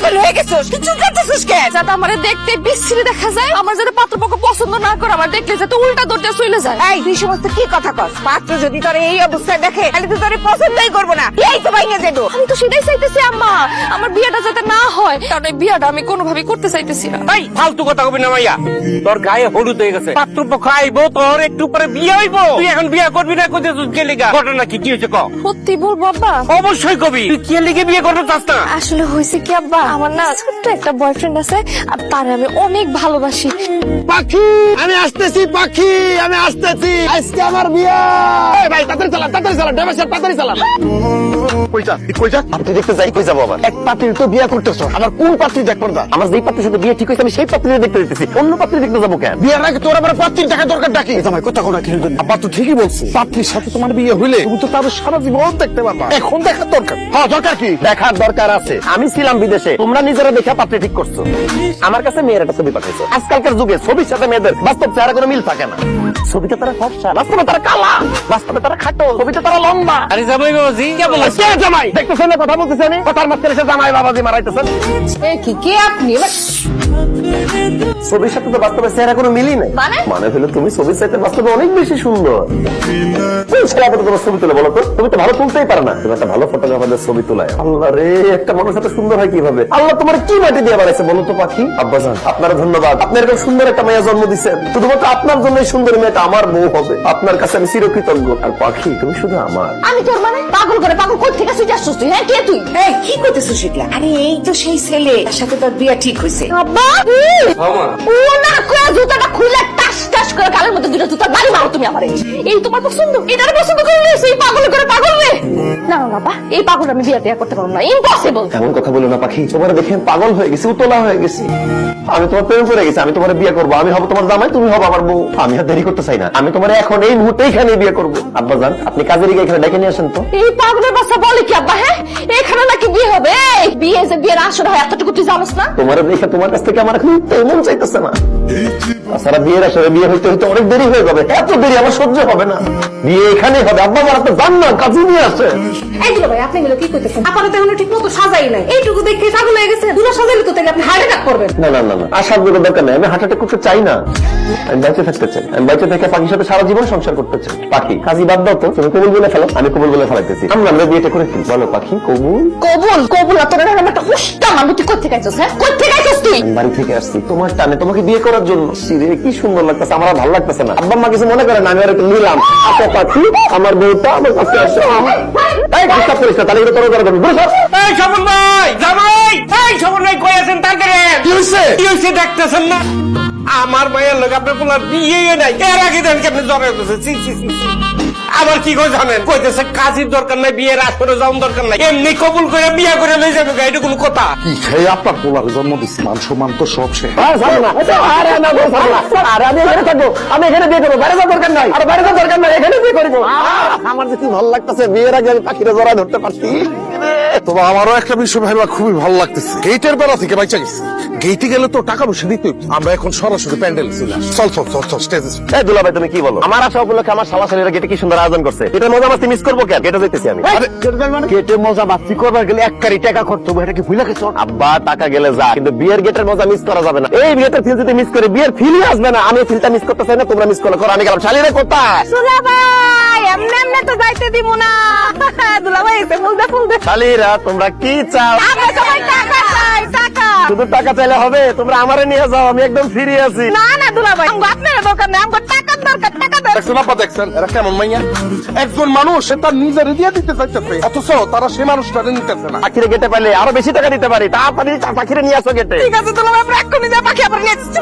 পাগল হয়ে গেছিস? কিছু করতেছিস কে? যাতে আমারে দেখতে বিশ্রী দেখা যায়, আমার যাতে পাত্রপক্ষ পছন্দ না করে, আমার দেখলে যাতে উল্টা দরজা চলে যায়। এই তুই সমস্ত কি কথা কস? পাত্র যদি তোর এই অবস্থায় দেখে তাহলে তো তোর পছন্দই করবো না, এই তো ভাইয়া যেত। আমি তো সেটাই চাইতেছি আম্মা, আমার বিয়েটা যাতে না হয়, কারণ এই বিয়েটা আমি কোনোভাবেই করতে চাইতেছি না। ভাই ফালতু কথা কবি না মাইয়া, তোর গায়ে হলুদ হয়ে গেছে, পাত্রপক্ষ আইবো, তোর একটু পরে বিয়ে হইব, তুই এখন বিয়ে করবি না? কোথায় কে লিগা? ঘটনা কি হয়েছে ক? সত্যি বলবো আব্বা? অবশ্যই কবি। তুই কে লিগে বিয়ে করতে চাস না? আসলে হয়েছে কি আব্বা, আমার না ছোট্ট একটা বয়ফ্রেন্ড আছে, আর তারে আমি অনেক ভালোবাসি। পাখি আমি আসতেছি, পাখি আমি আসতেছি, আজকে আমার বিয়ে। এই ভাই তাড়াতাড়ি চালান, তাড়াতাড়ি চালান, ড্রাইভার সাহেব তাড়াতাড়ি চালান। কইটা আপনি দেখতে যাই, কই যাবো আবার? এক পাত্রীর তো বিয়ে করতেছো, আমার কোন পাত্রী দেখবো না? আমার যেই পাত্রীর সাথে বিয়ে ঠিক হয়েছে আমি সেই পাত্রী দেখতে দিতেছি, অন্য পাত্রী দেখতে যাবো কেন? বিয়ের আগে তোর আবার পাত্রীর টাকা দরকার ডাকি জামাই, কথা কোনা কি হইল? আব্বা তো ঠিকই বলছে, পাত্রীর সাথে তোমার বিয়ে হইলে তুমি তো তার সারা জীবন দেখতে পারবা, এখন দেখার দরকার। হ্যাঁ দরকার কি? দেখার দরকার আছে। আমি ছিলাম বিদেশে, তোমরা নিজেরা দেখে পাত্রী ঠিক করছো, আমার কাছে মেয়ের একটা ছবি পাঠাইছো। আজকালকার যুগে ছবির সাথে মেয়েদের বাস্তব চেহারা কোনো মিল থাকে না। ছবিতে তারা ফর্সা, বাস্তবে তারা কালা, বাস্তবে তারা খাটো, ছবিতে তারা লম্বা। আরে জামাই বাবাজি কে বলছ? কে জামাই? দেখতেছেন না কথা বলতেছেন? কথার মাঝখানে এসে জামাই বাবাজি মারাইতেছেন। কে আপনি? ছবির সাথে তো বাস্তবে চেহারা কোনো মিলই নাই। মানে হলো তুমি ছবির চাইতে বাস্তবে অনেক বেশি সুন্দর। কোন ছেলে তোমার ছবি তুলে বলো তো? তুমি তো ভালো তুলতেই পারো না, তুমি একটা ভালো ফটোগ্রাফারদের ছবি তোলায়। আল্লাহ রে, একটা মানুষ এত সুন্দর হয় কিভাবে? আল্লাহ তোমার কি মাটি দিয়ে বানাইছে বলো তো পাখি? আব্বাজান আপনার ধন্যবাদ, আপনি এরকম সুন্দর একটা মেয়ে জন্ম দিচ্ছেন। শুধুমাত্র আপনার জন্য এই সুন্দর মেয়েটা আমার বউ হবে। আপনার কাছে আমি চিরকৃতজ্ঞ। আর পাখি তুমি শুধু আমার। আমি তোর মানে পাগল করে পাগল কোথা থেকে সুইট আসছিস তুই? হ্যাঁ কে তুই? এই কি করতেছিস এগুলা? আরে এই তো সেই ছেলে, তার সাথে তোর বিয়ে ঠিক হয়েছে। আব্বা ও না করে জুতাটা খুলে টাস টাস করে গালের মধ্যে দুটো জুতা বাড়ি মারো তুমি আমারে। এই তোমার পছন্দ, এটার পছন্দ করে নিয়েছি, পাগল করে পাগল রে। না না বাবা, এই পাগল আমি বিয়ে করতে পারবো না, ইম্পসিবল। এমন কথা বলো না পাখি, তোমার দেখে পাগল হয়ে গেছি, উতলা হয়ে গেছি। আমি তোমার প্রেম করে গেছি, আমি তোমার বিয়ে করবো, আমি হবো তোমার জামাই, তুমি হবো আমার বউ। আমি আর দেরি করতে চাই না, আমি তোমার এখন এই মুহূর্তে এখানে বিয়ে করবো। আব্বাজান আপনি কাজের গিয়ে এখানে ডেকে নিয়ে আসেন তো। এই পাগলের বাচ্চা বলে কি আব্বা? হ্যাঁ এখানে নাকি বিয়ে হবে? এই বিয়ে যে বিয়ের আসর হয় এতটুকু তুই জানোস না? তোমার দেখে তোমার কাছ থেকে আমার এখন মন চাইতেছে না। তাছাড়া বিয়ের আসরে বিয়ে হইতে হইতে অনেক দেরি হয়ে যাবে, এত দেরি আমার সহ্য হবে না। বিয়ে এখানেই হবে। আব্বা আমার আপনি যান না, কাজে নিয়ে আসে। এই দুলা ভাই আপনি কি করতেছেন? আপনারা তো এখনো ঠিক মতো সাজাই নাই, এইটুকু দেখে পাগল হয়ে গেছে। দুলা সাজাইলে তো তাহলে আপনি হার্ট অ্যাটাক করবেন। না না না না, আসার কোনো দরকার নেই, আমি হার্ট অ্যাটাক করতে চাই না। আমি বেঁচে থাকতে চাই, আমি বেঁচে থেকে পাখির সাথে সারা জীবন সংসার করতে চাই। পাখি কাজী বাদ দাও তো, তুমি কবুল বলে ফেলো, আমি কবুল বলে ফেলাইতেছি। আমরা বিয়েটা করে ফেলি, বলো পাখি কবুল? কবুল কবুল না তোর এরকম একটা উষ্টা মানুষ তুই কোথা থেকে আইছস? হ্যাঁ কোথা থেকে আইছস তুই? আমি বাড়ি থেকে আসছি তোমার টানে, তোমাকে বিয়ে করার জন্য। সিরে কি সুন্দর লাগতেছে, আমার আর ভালো লাগতেছে না। আব্বা মা কিছু মনে করেন আমি আর একটু নিলাম। আচ্ছা পাখি আমার বউটা আমার কাছে আসো। এই ডিস্টার্ব করিস না, তাহলে কিন্তু তোর করবো। এই স্বপন ভাই, জামাই, এই স্বপন ভাই কই আছেন? তাড়াতাড়ি কি হয়েছে? কি হয়েছে দেখতেছেন না? আমার মায়ের লোক আপনার পোলার বিয়ে নাই, এর আগে দেন আপনি জড়াই বসেছে। আবার কি করে জানেন? কইতেছে কাজের দরকার নাই, বিয়ের আসরে যাওয়ার দরকার নাই, এমনি কবুল করে বিয়ে করে লই যাবে। এটা কোনো কথা? কি খেয়ে আপনার পোলার জন্ম দিচ্ছি, মান সম্মান তো সব শেষ। আমি এখানে থাকবো, আমি এখানে বিয়ে করবো, বাইরে যাওয়ার দরকার নাই। আর বাইরে যাওয়ার দরকার নাই, এখানে বিয়ে করবো। আমার যে কি ভালো লাগতেছে, বিয়ের আগে আমি পাখিরা জড়াই ধরতে পারছি। তবে আমারও একটা বিষয় ভাইবা খুবই ভালো লাগতেছে, গেটের বেলা থেকে বাইচা গেছি। গেটে গেলে তো টাকা পয়সা দিতে হইতো। আমরা এখন সরাসরি প্যান্ডেল চলে আসি। চল চল চল চল স্টেজে। এই দুলা ভাই তুমি কি বলো? আমার আসা উপলক্ষে আমার শালা-শালীরা গেটে কি সুন্দর আয়োজন করছে। এটা মজা মাস্তি মিস করবো কেন? গেটে যাইতেছি আমি। গেটে মজা মাস্তি করবার গেলে এক কারি টাকা খরচ হবে, এটা কি ভুলে গেছো? আব্বা টাকা গেলে যা, কিন্তু বিয়ের গেটের মজা মিস করা যাবে না। এই বিয়েতে ফিল যদি মিস করে বিয়ের ফিলই আসবে না। আমি ফিলটা মিস করতে চাই না, তোমরা মিস করলে করো। আমি গেলাম। শালীরা কোথায়? দুলা ভাই এমনি এমনি তো যাইতে দিব না। দুলা ভাই এসে ফুল দে। শালীরা তোমরা কি চাও? আমরা সবাই টাকা চাই, টাকা। শুধু টাকা চাইলে হবে? তোমরা আমারে নিয়ে যাও, আমি একদম ফ্রি আছি। না না দুলা ভাই আপনার দরকার নেই, আমার টাকার দরকার, টাকা দরকার। দেখছেন আপা, দেখছেন এরা কেমন মাইয়া? একজন মানুষ সে তার নিজের দিয়ে দিতে চাইতেছে, অথচ তারা সে মানুষটা নিতেছে না। পাখিরে গেটে পাইলে আরো বেশি টাকা দিতে পারি। তাড়াতাড়ি পাখিরে নিয়ে আসো গেটে। ঠিক আছে দুলা ভাই, আমরা এক্ষুনি যা পাখি আবার নিয়ে আসছি।